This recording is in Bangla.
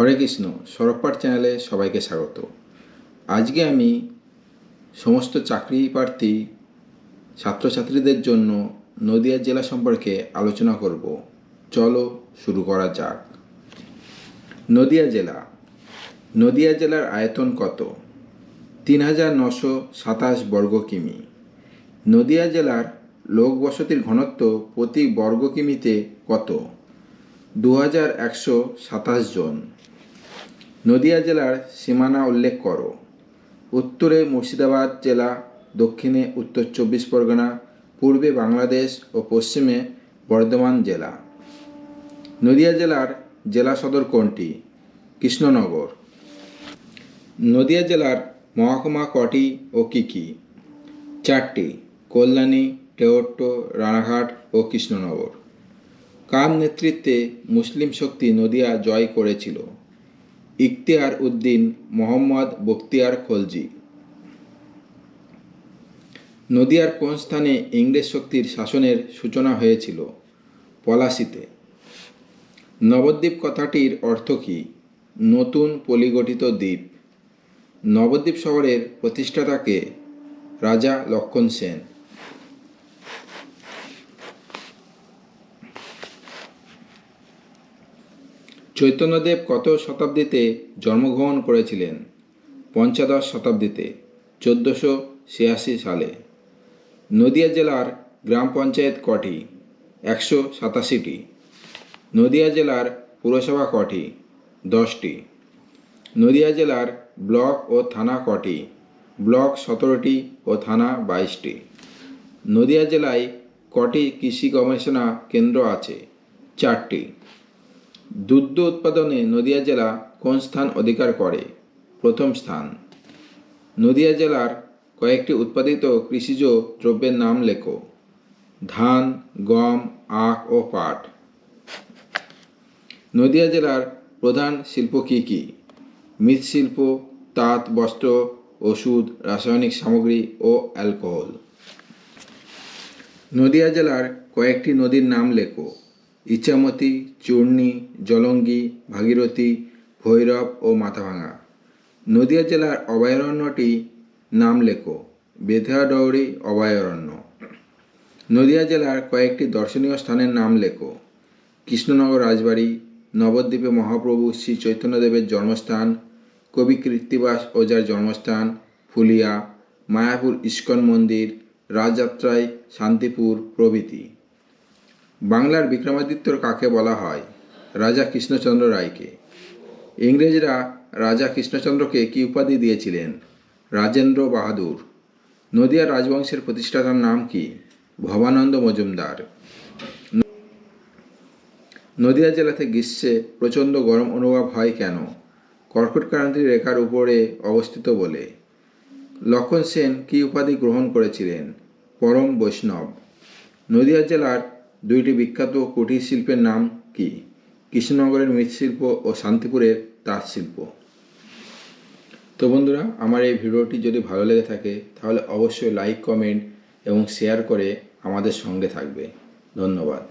হরে কৃষ্ণ, সরবপাঠ চ্যানেলে সবাইকে স্বাগত। আজকে আমি সমস্ত চাকরি প্রার্থী ছাত্রছাত্রীদের জন্য নদিয়া জেলা সম্পর্কে আলোচনা করব। চলো শুরু করা যাক। নদিয়া জেলার আয়তন কত? ৩,৯২৭ বর্গ কিমি। নদিয়া জেলার লোক বসতির ঘনত্ব প্রতি বর্গ কিমিতে কত? ২,১২৭ জন। নদিয়া জেলার সীমানা উল্লেখ করো। উত্তরে মুর্শিদাবাদ জেলা, দক্ষিণে উত্তর ২৪ পরগনা, পূর্বে বাংলাদেশ ও পশ্চিমে বর্ধমান জেলা। নদিয়া জেলার জেলা সদর কোনটি? কৃষ্ণনগর। নদিয়া জেলার মহকুমা কটি ও কী কী? ৪টি: কল্যাণী, টেওট্ট, রানাঘাট ও কৃষ্ণনগর। কার নেতৃত্বে মুসলিম শক্তি নদিয়া জয় করেছিল? ইখতিয়ার উদ্দিন মোহাম্মদ বখতিয়ার খলজি। নদিয়ার কোন স্থানে ইংরেজ শক্তির শাসনের সূচনা হয়েছিল? পলাশীতে। নবদ্বীপ কথাটির অর্থ কী? নতুন পলিগঠিত দ্বীপ। নবদ্বীপ শহরের প্রতিষ্ঠাতা কে? রাজা লক্ষণ সেন। চৈতন্যদেব কত শতাব্দীতে জন্মগ্রহণ করেছিলেন? পঞ্চদশ শতাব্দীতে, ১৪৮৬ সালে। নদিয়া জেলার গ্রাম পঞ্চায়েত কটি? ১৮৭টি। নদিয়া জেলার পুরসভা কটি? 10টি। নদিয়া জেলার ব্লক ও থানা কটি? ব্লক 17টি ও থানা 22টি। নদিয়া জেলায় কটি কৃষি গবেষণা কেন্দ্র আছে? 4টি। দুগ্ধ উৎপাদনে নদিয়া জেলা কোন স্থান অধিকার করে? প্রথম স্থান। নদিয়া জেলার কয়েকটি উৎপাদিত কৃষিজ দ্রব্যের নাম লেখো। ধান, গম, আখ ও পাট। নদিয়া জেলার প্রধান শিল্প কী কী? মৃৎশিল্প, তাঁত, বস্ত্র, ওষুধ, রাসায়নিক সামগ্রী ও অ্যালকোহল। নদিয়া জেলার কয়েকটি নদীর নাম লেখো। ইছামতি, চূর্ণী, জলঙ্গি, ভাগীরথী, ভৈরব ও মাথাভাঙা। নদিয়া জেলার অভয়ারণ্যটি নাম লেখো। বেথিয়াডউরি অভয়ারণ্য। নদিয়া জেলার কয়েকটি দর্শনীয় স্থানের নাম লেখো। কৃষ্ণনগর রাজবাড়ি, নবদ্বীপে মহাপ্রভু শ্রী চৈতন্যদেবের জন্মস্থান, কবি কৃত্তিবাস ওঝার জন্মস্থান ফুলিয়া, মায়াপুর ইস্কন মন্দির, রাজযাত্রায় শান্তিপুর প্রভৃতি। বাংলার বিক্রমাদিত্য কাকে বলা হয়? রাজা কৃষ্ণচন্দ্র রায়কে। ইংরেজরা রাজা কৃষ্ণচন্দ্রকে কী উপাধি দিয়েছিলেন? রাজেন্দ্র বাহাদুর। নদিয়া রাজবংশের প্রতিষ্ঠাতার নাম কি? ভবানন্দ মজুমদার। নদিয়া জেলাতে গ্রীষ্মে প্রচণ্ড গরম অনুভব হয় কেন? কর্কটক্রান্তি রেখার উপরে অবস্থিত বলে। লক্ষণ সেন কী উপাধি গ্রহণ করেছিলেন? পরম বৈষ্ণব। নদিয়া জেলার দুইটি বিখ্যাত কুটির শিল্পের নাম কি? কৃষ্ণনগরের মৃৎশিল্প ও শান্তিপুরের তাঁত শিল্প। তো বন্ধুরা, আমার এই ভিডিওটি যদি ভালো লেগে থাকে তাহলে অবশ্যই লাইক, কমেন্ট এবং শেয়ার করে আমাদের সঙ্গে থাকবে। ধন্যবাদ।